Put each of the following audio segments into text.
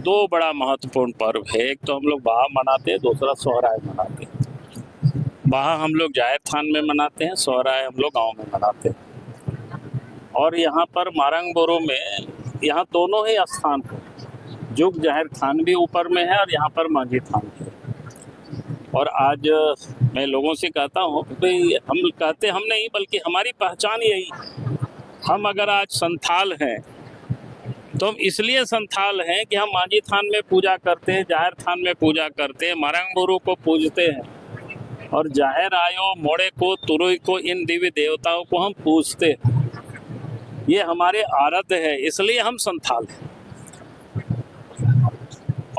दो बड़ा महत्वपूर्ण पर्व है। एक तो हम लोग बाहा मनाते हैं, दूसरा सोहराय मनाते हैं। बाहा हम लोग जाहिर थान में मनाते हैं, सोहराय हम लोग गांव में मनाते हैं। और यहाँ पर मारंग बोरो में यहाँ दोनों ही स्थान है। जुग जाहिर थान भी ऊपर में है और यहाँ पर मांझी थान है। और आज मैं लोगों से कहता हूँ कि भाई हम कहते हम नहीं, बल्कि हमारी पहचान यही, हम अगर आज संथाल हैं तो हम इसलिए संथाल हैं कि हम मांझी थान में पूजा करते हैं, जाहिर थान में पूजा करते हैं, मारंग बोरो को पूजते हैं और जाहिर आयो, मोड़े को, तुरुई को, इन देवी देवताओं को हम पूजते हैं। ये हमारे आराध्य है, इसलिए हम संथाल हैं।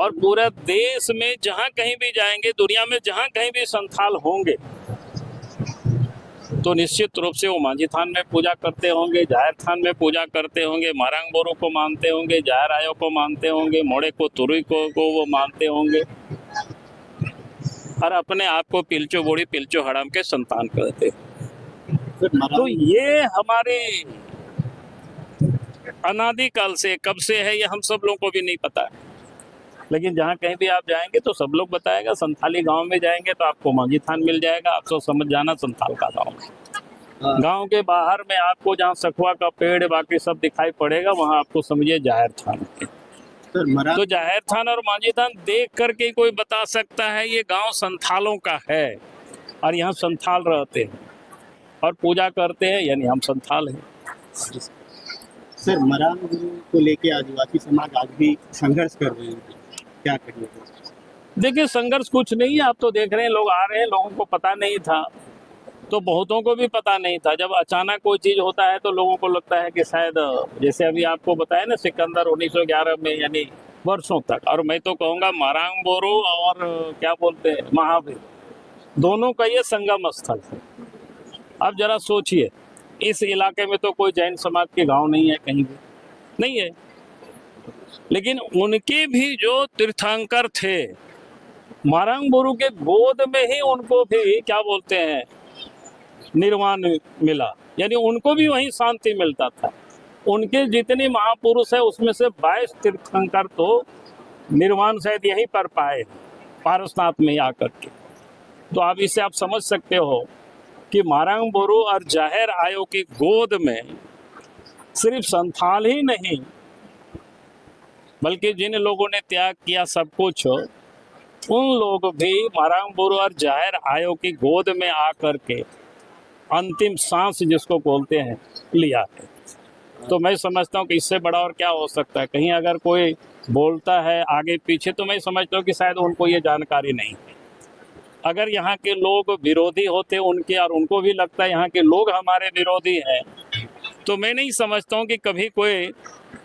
और पूरे देश में जहाँ कहीं भी जाएंगे, दुनिया में जहाँ कहीं भी संथाल होंगे तो निश्चित रूप से वो मांझी थान में पूजा करते होंगे, जाहिर थान में पूजा करते होंगे, मारंग बोरो को मानते होंगे, जाहिर आयो को मानते होंगे, मोड़े को, तुरुई को वो मानते होंगे और अपने आप को पिलचो बोड़ी पिलचो हड़म के संतान कहते हैं। तो ये हमारे अनादिकाल से कब से है ये हम सब लोगों को भी नहीं पता है, लेकिन जहाँ कहीं भी आप जाएंगे तो सब लोग बताएगा। संथाली गांव में जाएंगे तो आपको मांझी थान मिल जाएगा, आपको समझ जाना संथाल का गांव है। गांव के बाहर में आपको जहाँ सखुआ का पेड़ बाकी सब दिखाई पड़ेगा, वहाँ आपको समझिए जाहिर थान है। तो जाहिर थान और मांझी थान देख करके कोई बता सकता है ये गांव संथालों का है और यहाँ संथाल रहते हैं और पूजा करते हैं, यानी हम संथाल हैं। सर, मारंग बोरो को लेके आदिवासी समाज आज भी संघर्ष कर रहे हैं, क्या करिए? देखिए, संघर्ष कुछ नहीं है। आप तो देख रहे हैं लोग आ रहे हैं, लोगों को पता नहीं था, तो बहुतों को भी पता नहीं था। जब अचानक कोई चीज़ होता है तो लोगों को लगता है कि शायद, जैसे अभी आपको बताया ना, सिकंदर 1911 में, यानी वर्षों तक। और मैं तो कहूँगा मारंग बोरो और क्या बोलते हैं महावीर, दोनों का ये संगम स्थल है। अब जरा सोचिए, इस इलाके में तो कोई जैन समाज के गांव नहीं है, कहीं भी नहीं है, लेकिन उनके भी जो तीर्थंकर थे, मारंग बोरो के गोद में ही उनको भी क्या बोलते हैं निर्वाण मिला, यानी उनको भी वहीं शांति मिलता था। उनके जितने महापुरुष है उसमें से 22 तीर्थंकर तो निर्वाण शायद यहीं पर पाए, पारसनाथ में आकर के। तो आप इससे आप समझ सकते हो कि मारंग बोरो और जाहिर आयो की गोद में सिर्फ संथाल ही नहीं, बल्कि जिन लोगों ने त्याग किया सब कुछ, उन लोग भी मारंग बोरो और जाहिर आयो की गोद में आकर के अंतिम सांस जिसको बोलते हैं लिया है। तो मैं समझता हूँ कि इससे बड़ा और क्या हो सकता है। कहीं अगर कोई बोलता है आगे पीछे तो मैं समझता हूँ कि शायद उनको ये जानकारी नहीं है। अगर यहाँ के लोग विरोधी होते उनके और उनको भी लगता है यहाँ के लोग हमारे विरोधी हैं, तो मैं नहीं समझता हूँ कि कभी कोई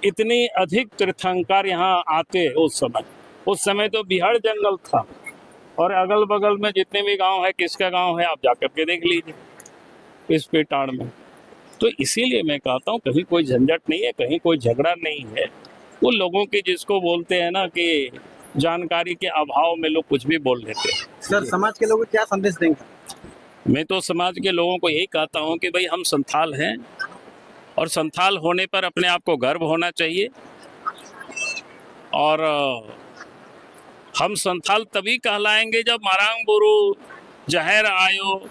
इतनी अधिक तीर्थंकर यहाँ आते। उस समय तो बिहार जंगल था और अगल बगल में जितने भी गांव है, किसका गांव है आप जाकर के देख लीजिए इस पेटाड़ में। तो इसीलिए मैं कहता हूँ कहीं कोई झंझट नहीं है, कहीं कोई झगड़ा नहीं है। वो लोगों की जिसको बोलते हैं ना कि जानकारी के अभाव में लोग कुछ भी बोल लेते हैं। सर, समाज के लोगों को क्या संदेश देंगे? मैं तो समाज के लोगों को यही कहता हूँ कि भाई हम संथाल हैं और संथाल होने पर अपने आप को गर्व होना चाहिए। और हम संथाल तभी कहलाएंगे जब मारंग बोरो, जाहिर आयो,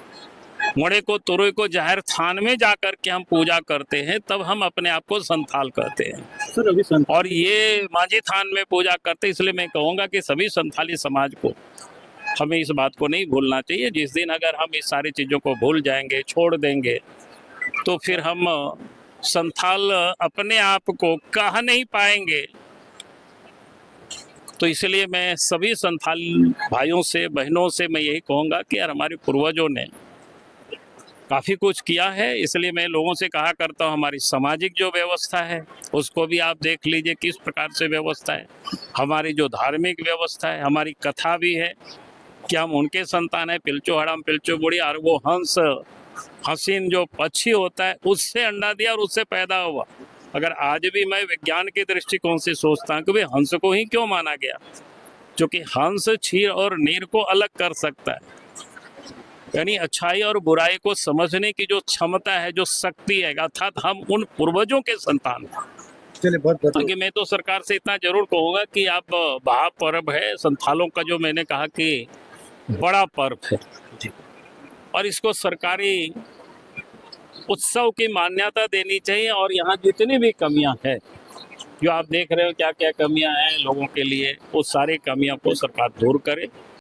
मोड़े को, तुरुई को जाहिर थान में जाकर के हम पूजा करते हैं, तब हम अपने आप को संथाल कहते हैं। सर, अभी और ये मांझी थान में पूजा करते, इसलिए मैं कहूँगा कि सभी संथाली समाज को हमें इस बात को नहीं भूलना चाहिए। जिस दिन अगर हम इस सारी चीज़ों को भूल जाएंगे, छोड़ देंगे, तो फिर हम संथाल अपने आप को कह नहीं पाएंगे। तो इसलिए मैं सभी संथाल भाइयों से, बहनों से मैं यही कहूँगा कि यार हमारे पूर्वजों ने काफ़ी कुछ किया है। इसलिए मैं लोगों से कहा करता हूँ हमारी सामाजिक जो व्यवस्था है उसको भी आप देख लीजिए किस प्रकार से व्यवस्था है। हमारी जो धार्मिक व्यवस्था है, हमारी कथा भी है कि हम उनके संतान हैं, पिलचो हड़म पिलचो बुढ़ी। और वो हंस हसीन जो पक्षी होता है उससे अंडा दिया और उससे पैदा हुआ। अगर आज भी मैं विज्ञान के दृष्टिकोण से सोचता हूँ कि भाई हंस को ही क्यों माना गया, क्योंकि हंस क्षीर और नीर को अलग कर सकता है, यानी अच्छाई और बुराई को समझने की जो क्षमता है, जो शक्ति है, अर्थात हम उन पूर्वजों के संतान हैं। चलिए बहुत बहुत क्योंकि मैं तो सरकार से इतना जरूर कहूँगा कि आप महापर्व है संथालों का, जो मैंने कहा कि बड़ा पर्व है जी। और इसको सरकारी उत्सव की मान्यता देनी चाहिए। और यहाँ जितनी भी कमियां हैं, जो आप देख रहे हो क्या क्या कमियां हैं लोगों के लिए, वो सारी कमियों को सरकार दूर करे।